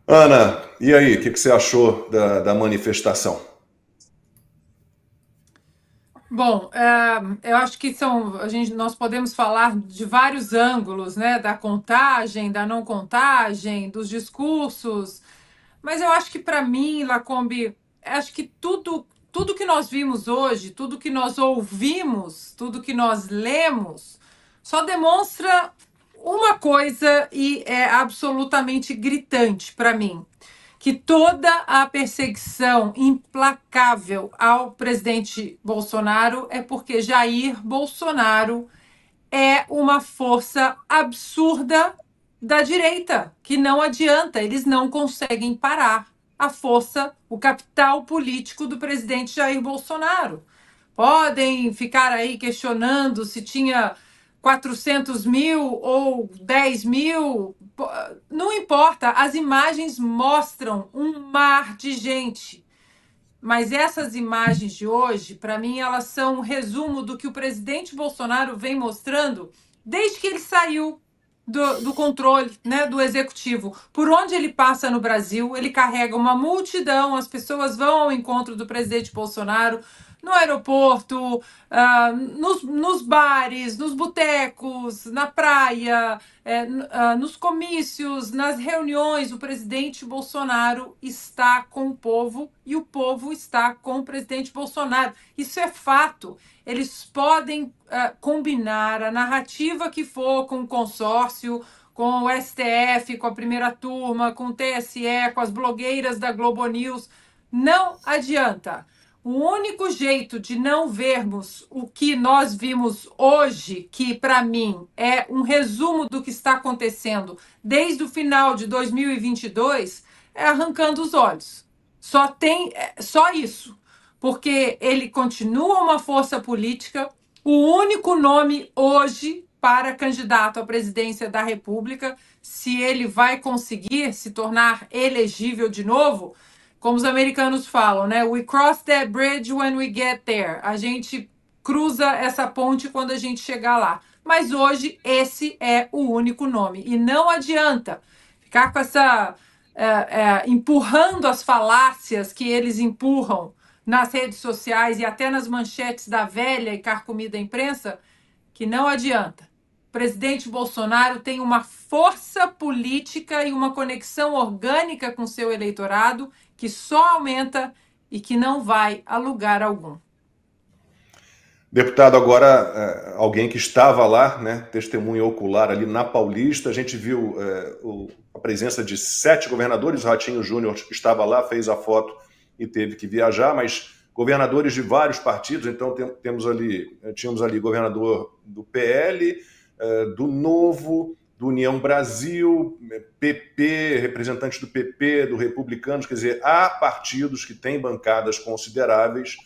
Ana, e aí, o que você achou da manifestação? Bom, eu acho que nós podemos falar de vários ângulos, né? Da contagem, da não contagem, dos discursos, mas eu acho que para mim, Lacombe, acho que tudo que nós vimos hoje, tudo que nós ouvimos, tudo que nós lemos, só demonstra uma coisa e é absolutamente gritante para mim que toda a perseguição implacável ao presidente Bolsonaro é porque Jair Bolsonaro é uma força absurda da direita, que não adianta, eles não conseguem parar a força, o capital político do presidente Jair Bolsonaro. Podem ficar aí questionando se tinha 400 mil ou 10 mil, não importa, as imagens mostram um mar de gente. Mas essas imagens de hoje, para mim, elas são um resumo do que o presidente Bolsonaro vem mostrando desde que ele saiu do controle, né, do executivo. Por onde ele passa no Brasil, ele carrega uma multidão, as pessoas vão ao encontro do presidente Bolsonaro no aeroporto, nos bares, nos botecos, na praia, nos comícios, nas reuniões. O presidente Bolsonaro está com o povo e o povo está com o presidente Bolsonaro. Isso é fato. Eles podem combinar a narrativa que for com o consórcio, com o STF, com a primeira turma, com o TSE, com as blogueiras da Globo News. Não adianta. O único jeito de não vermos o que nós vimos hoje, que para mim é um resumo do que está acontecendo desde o final de 2022, é arrancando os olhos. Só isso, porque ele continua uma força política, o único nome hoje para candidato à presidência da República, se ele vai conseguir se tornar elegível de novo, como os americanos falam, né? We cross that bridge when we get there. A gente cruza essa ponte quando a gente chegar lá. Mas hoje esse é o único nome. E não adianta ficar com essa. Empurrando as falácias que eles empurram nas redes sociais e até nas manchetes da velha e carcomida imprensa, que não adianta. O presidente Bolsonaro tem uma força política e uma conexão orgânica com seu eleitorado que só aumenta e que não vai a lugar algum. Deputado, agora, alguém que estava lá, né, testemunha ocular ali na Paulista, a gente viu a presença de 7 governadores, o Ratinho Júnior estava lá, fez a foto e teve que viajar, mas governadores de vários partidos, então tínhamos ali governador do PL, do Novo, do União Brasil, PP, representantes do PP, do Republicanos, quer dizer, há partidos que têm bancadas consideráveis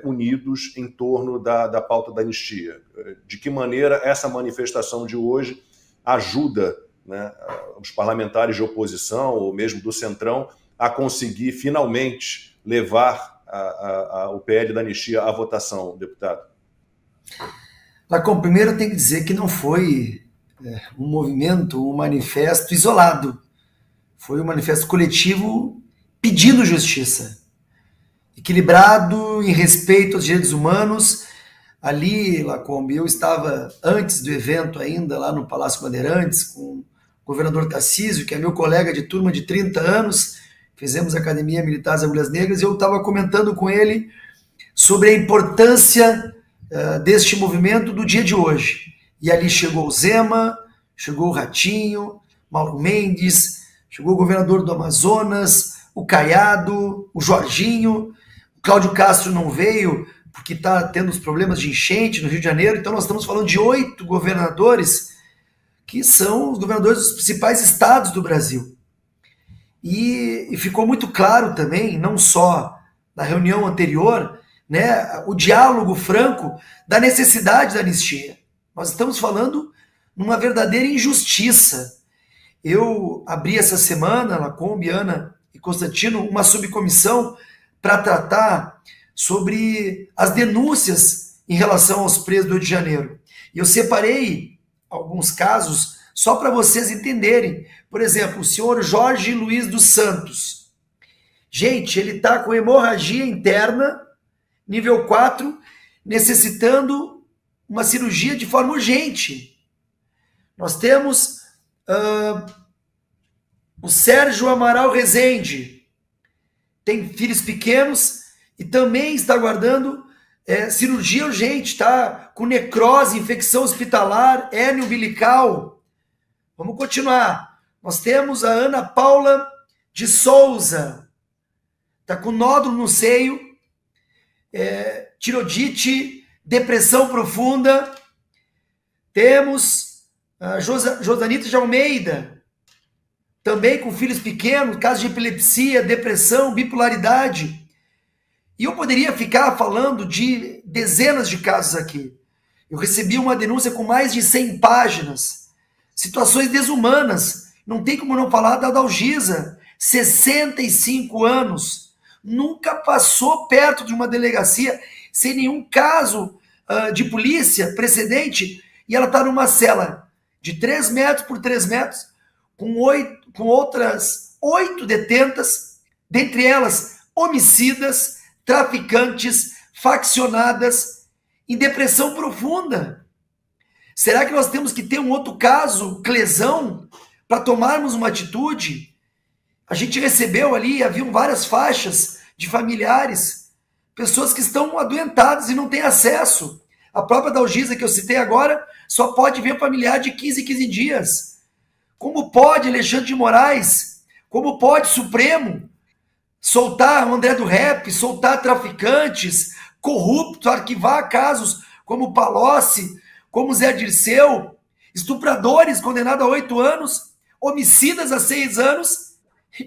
unidos em torno da pauta da anistia. De que maneira essa manifestação de hoje ajuda, né, os parlamentares de oposição, ou mesmo do Centrão, a conseguir finalmente levar o PL da anistia à votação, deputado? Lacom, primeiro eu tenho que dizer que não foi um movimento, um manifesto isolado. Foi um manifesto coletivo pedindo justiça. Equilibrado, em respeito aos direitos humanos. Ali, Lacombe, eu estava antes do evento ainda, lá no Palácio Bandeirantes, com o governador Tarcísio, que é meu colega de turma de 30 anos, fizemos a Academia Militar das Agulhas Negras, e eu estava comentando com ele sobre a importância deste movimento do dia de hoje. E ali chegou o Zema, chegou o Ratinho, Mauro Mendes, chegou o governador do Amazonas, o Caiado, o Jorginho. O Cláudio Castro não veio porque está tendo os problemas de enchente no Rio de Janeiro, então nós estamos falando de 8 governadores que são os governadores dos principais estados do Brasil. E ficou muito claro também, não só na reunião anterior, né, o diálogo franco da necessidade da anistia. Nós estamos falando numa verdadeira injustiça. Eu abri essa semana, Lacombe, Ana e Constantino, uma subcomissão para tratar sobre as denúncias em relação aos presos do Rio de Janeiro. E eu separei alguns casos só para vocês entenderem, Por exemplo, o senhor Jorge Luiz dos Santos. Gente, ele está com hemorragia interna, nível 4, necessitando uma cirurgia de forma urgente. Nós temos o Sérgio Amaral Rezende. Tem filhos pequenos e também está aguardando cirurgia urgente, está com necrose, infecção hospitalar, hérnia umbilical. Vamos continuar. Nós temos a Ana Paula de Souza, está com nódulo no seio, tiroidite, depressão profunda. Temos a Josanita de Almeida, também com filhos pequenos, casos de epilepsia, depressão, bipolaridade. E eu poderia ficar falando de dezenas de casos aqui. Eu recebi uma denúncia com mais de 100 páginas, situações desumanas. Não tem como não falar da Dalgisa, 65 anos, nunca passou perto de uma delegacia sem nenhum caso de polícia precedente, e ela está numa cela de 3 metros por 3 metros, com outras 8 detentas, dentre elas homicidas, traficantes, faccionadas, em depressão profunda. Será que nós temos que ter um outro caso, Clesão, para tomarmos uma atitude? A gente recebeu ali, haviam várias faixas de familiares, pessoas que estão adoentadas e não têm acesso. A própria Dalgisa que eu citei agora só pode ver familiar de 15 em 15 dias. Como pode Alexandre de Moraes, como pode Supremo soltar o André do Rep, soltar traficantes, corruptos, arquivar casos como Palocci, como Zé Dirceu, estupradores condenados a 8 anos, homicidas a 6 anos,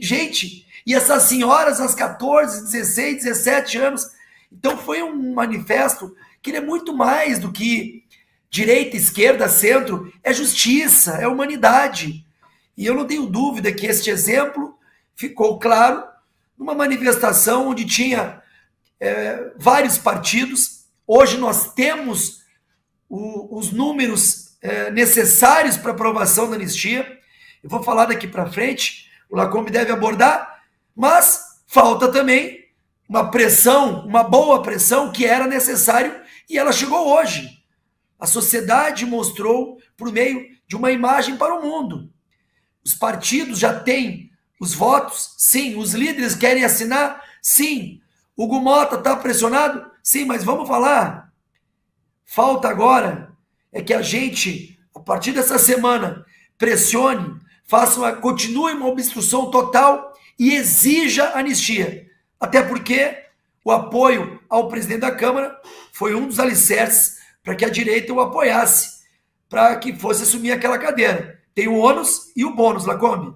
gente, e essas senhoras às 14, 16, 17 anos. Então foi um manifesto que ele é muito mais do que direita, esquerda, centro, é justiça, é humanidade. E eu não tenho dúvida que este exemplo ficou claro numa manifestação onde tinha vários partidos. Hoje nós temos os números necessários para aprovação da anistia. Eu vou falar daqui para frente, o Lacombe deve abordar, mas falta também uma pressão, uma boa pressão que era necessário, e ela chegou hoje. A sociedade mostrou por meio de uma imagem para o mundo. Os partidos já têm os votos? Sim. Os líderes querem assinar? Sim. Hugo Mota está pressionado? Sim, mas vamos falar. Falta agora é que a gente, a partir dessa semana, pressione, continue uma obstrução total e exija anistia. Até porque o apoio ao presidente da Câmara foi um dos alicerces para que a direita o apoiasse, para que fosse assumir aquela cadeira. Tem o ônus e o bônus, Lacombe.